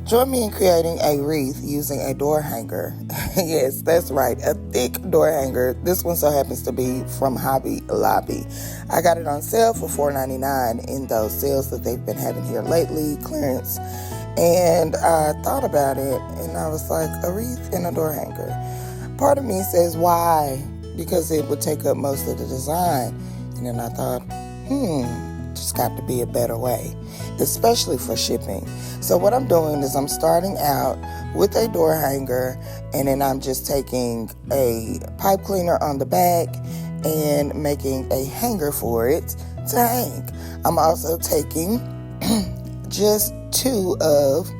Join me in creating a wreath using a door hanger. Yes, that's right, a thick door hanger. This one so happens to be from Hobby Lobby. I got it on sale for $4.99 in those sales that they've been having here lately, clearance. And I thought about it, and I was like, a wreath and a door hanger. Part of me says, why? Because it would take up most of the design. And then I thought, just got to be a better way, especially for shipping. So what I'm doing is I'm starting out with a door hanger, and then I'm just taking a pipe cleaner on the back and making a hanger for it to hang. I'm also taking just 2 of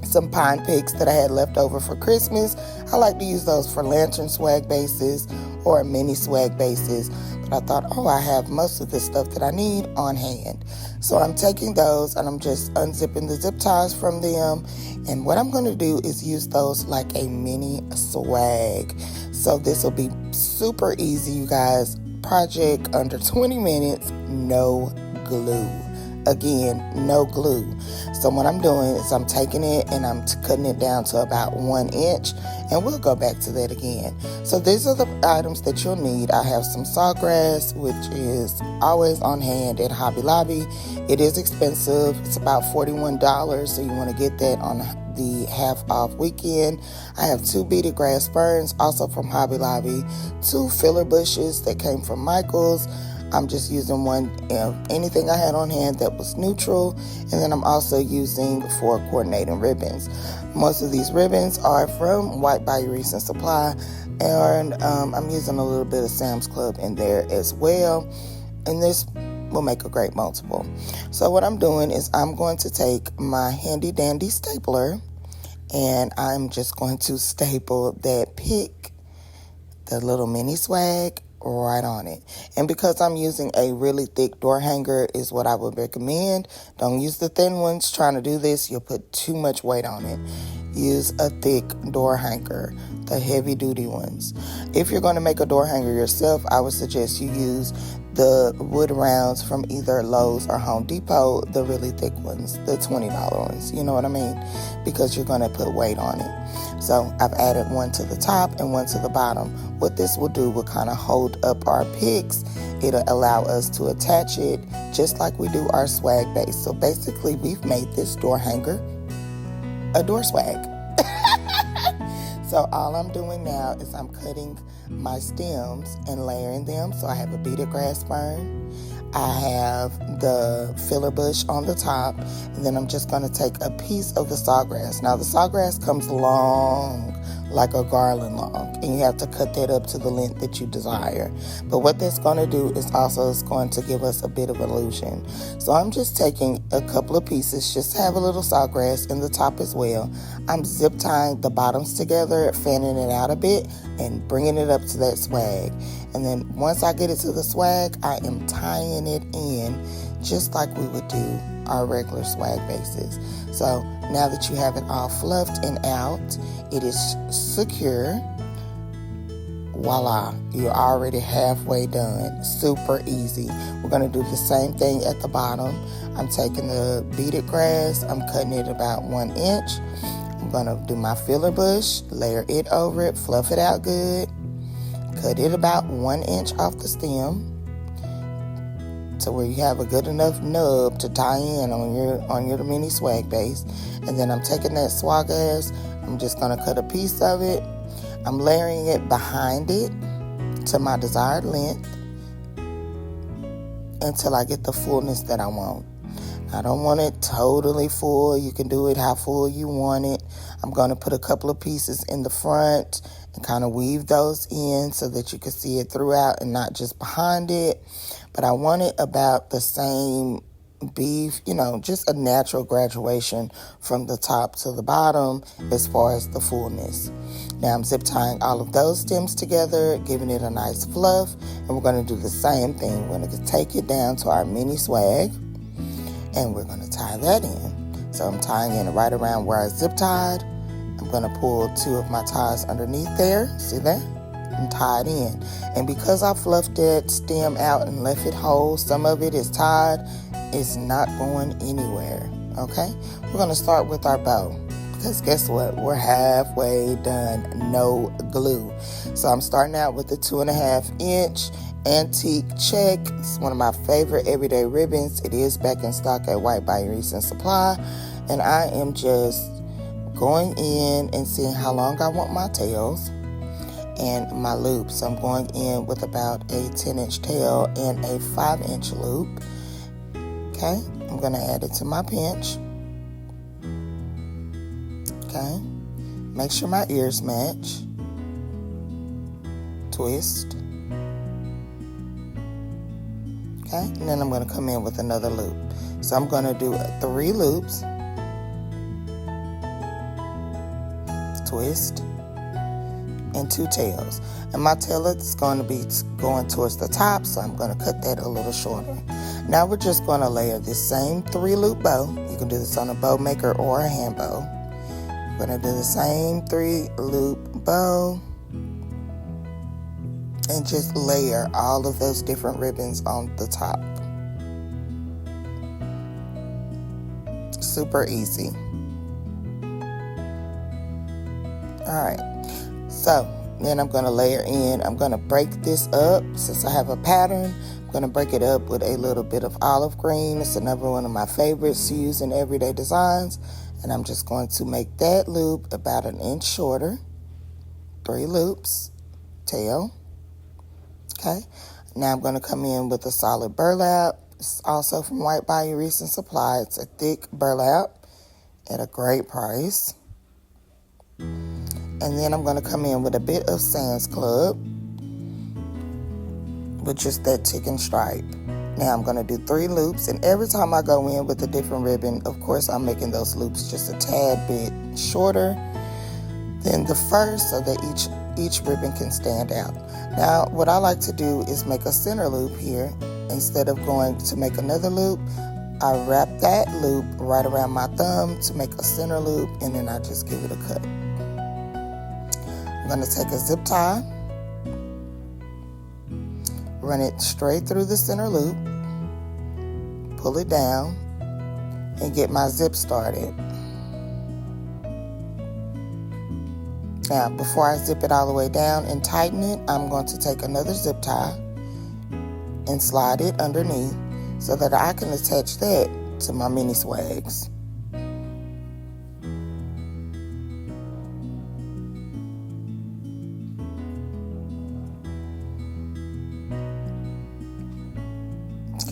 some pine picks that I had left over for Christmas. I like to use those for lantern swag bases or mini swag bases. But I thought, I have most of the stuff that I need on hand. So I'm taking those and I'm just unzipping the zip ties from them. And what I'm going to do is use those like a mini swag. So this will be super easy, you guys. Project under 20 minutes, no glue. Again, no glue. So what I'm doing is I'm taking it and I'm cutting it down to about 1 inch, and we'll go back to that again. So these are the items that you'll need. I have some sawgrass, which is always on hand at Hobby Lobby. It is expensive. It's about $41, so you want to get that on the half off weekend. I have 2 beaded grass ferns, also from Hobby Lobby, 2 filler bushes that came from Michael's. I'm just using one, anything I had on hand that was neutral. And then I'm also using 4 coordinating ribbons. Most of these ribbons are from White Bayou Recent Supply. And I'm using a little bit of Sam's Club in there as well. And this will make a great multiple. So what I'm doing is I'm going to take my handy dandy stapler, and I'm just going to staple that pick, the little mini swag, right on it. And because I'm using a really thick door hanger is what I would recommend. Don't use the thin ones. Trying to do this, you'll put too much weight on it. Use a thick door hanger, the heavy duty ones. If you're going to make a door hanger yourself, I would suggest you use the wood rounds from either Lowe's or Home Depot, the really thick ones, the $20 ones, you know what I mean? Because you're going to put weight on it. So I've added one to the top and one to the bottom. What this will do will kind of hold up our picks. It'll allow us to attach it just like we do our swag base. So basically we've made this door hanger a door swag. So all I'm doing now is I'm cutting my stems and layering them. So I have a beaded grass fern. I have the filler bush on the top, and then I'm just going to take a piece of the sawgrass. Now the sawgrass comes long, like a garland long, and you have to cut that up to the length that you desire. But what that's going to do is also it's going to give us a bit of illusion. So I'm just taking a couple of pieces, just have a little sawgrass in the top as well. I'm zip tying the bottoms together, fanning it out a bit, and bringing it up to that swag. And then once I get it to the swag, I am tying it in just like we would do our regular swag bases. So now that you have it all fluffed and out, it is secure. Voila, you're already halfway done. Super easy. We're going to do the same thing at the bottom. I'm taking the beaded grass, I'm cutting it about 1 inch. I'm going to do my filler bush, layer it over it, fluff it out good. Cut it about 1 inch off the stem to where you have a good enough nub to tie in on your mini swag base. And then I'm taking that swagass, I'm just going to cut a piece of it. I'm layering it behind it to my desired length until I get the fullness that I want. I don't want it totally full. You can do it how full you want it. I'm going to put a couple of pieces in the front and kind of weave those in so that you can see it throughout and not just behind it. But I want it about the same beef, just a natural graduation from the top to the bottom as far as the fullness. Now I'm zip tying all of those stems together, giving it a nice fluff, and we're going to do the same thing. We're going to take it down to our mini swag, and we're going to tie that in. So I'm tying in right around where I zip tied. I'm going to pull 2 of my ties underneath there, see that? And tie it in. And because I fluffed that stem out and left it whole, some of it is tied, it's not going anywhere, okay? We're going to start with our bow. because guess what? We're halfway done, no glue. So I'm starting out with the 2.5 inch antique check. It's one of my favorite everyday ribbons. It is back in stock at White by Recent Supply. And I am just going in and seeing how long I want my tails and my loops. So I'm going in with about a 10-inch tail and a 5-inch loop. Okay, I'm going to add it to my pinch. Okay, make sure my ears match. Twist. Okay, and then I'm going to come in with another loop. So I'm going to do 3 loops. Twist. And 2 tails. And my tail is going to be going towards the top, so I'm going to cut that a little shorter. Now we're just going to layer this same 3-loop bow. You can do this on a bow maker or a hand bow. We're going to do the same 3-loop bow and just layer all of those different ribbons on the top. Super easy. Alright, so then I'm going to layer in. I'm going to break this up. Since I have a pattern, I'm going to break it up with a little bit of olive green. It's another one of my favorites to use in everyday designs. And I'm just going to make that loop about 1 inch shorter. 3 loops, tail. Okay, now I'm going to come in with a solid burlap. It's also from White Bayou Recent Supply. It's a thick burlap at a great price. And then I'm going to come in with a bit of Sam's Club with just that tick and stripe. Now I'm going to do 3 loops, and every time I go in with a different ribbon, of course I'm making those loops just a tad bit shorter than the first so that each ribbon can stand out. Now what I like to do is make a center loop here. Instead of going to make another loop, I wrap that loop right around my thumb to make a center loop, and then I just give it a cut. I'm going to take a zip tie, run it straight through the center loop, pull it down, and get my zip started. Now, before I zip it all the way down and tighten it, I'm going to take another zip tie and slide it underneath so that I can attach that to my mini swags.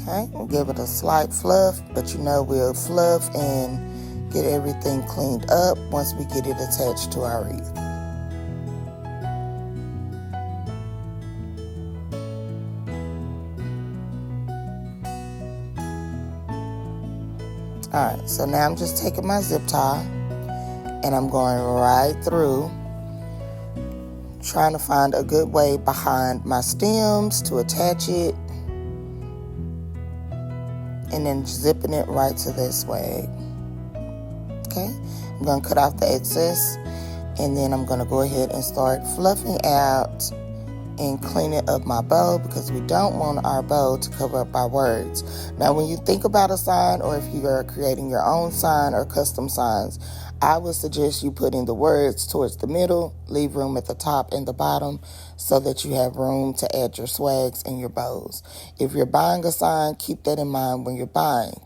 Okay, we'll give it a slight fluff, but you know we'll fluff and get everything cleaned up once we get it attached to our wreath. Alright, so now I'm just taking my zip tie and I'm going right through, trying to find a good way behind my stems to attach it, and then zipping it right to this swag. Okay, I'm going to cut off the excess, and then I'm going to go ahead and start fluffing out and cleaning up my bow, because we don't want our bow to cover up our words. Now, when you think about a sign, or if you are creating your own sign or custom signs, I would suggest you putting the words towards the middle, leave room at the top and the bottom so that you have room to add your swags and your bows. If you're buying a sign, keep that in mind when you're buying.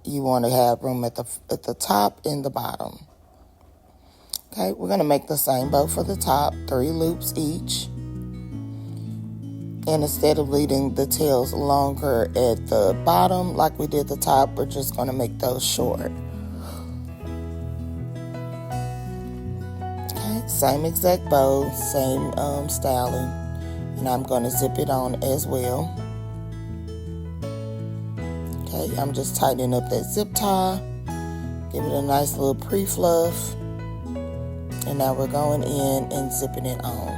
You want to have room at the top and the bottom. Okay, we're going to make the same bow for the top, 3 loops each. And instead of leaving the tails longer at the bottom like we did the top, we're just going to make those short. Okay, same exact bow, same styling. And I'm going to zip it on as well. Okay, I'm just tightening up that zip tie. Give it a nice little pre-fluff. And now we're going in and zipping it on.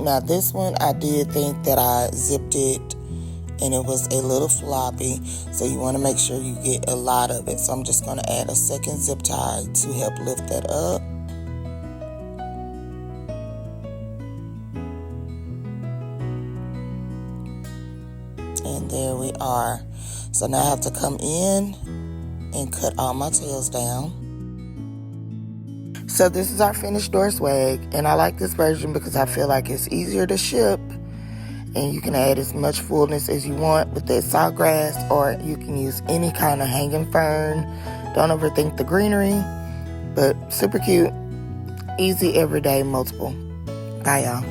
Now this one, I did think that I zipped it and it was a little floppy, so you want to make sure you get a lot of it. So I'm just going to add a second zip tie to help lift that up. And there we are. So now I have to come in and cut all my tails down. So this is our finished door swag, and I like this version because I feel like it's easier to ship, and you can add as much fullness as you want with that sawgrass, or you can use any kind of hanging fern. Don't overthink the greenery, but super cute, easy, everyday, multiple. Bye, y'all.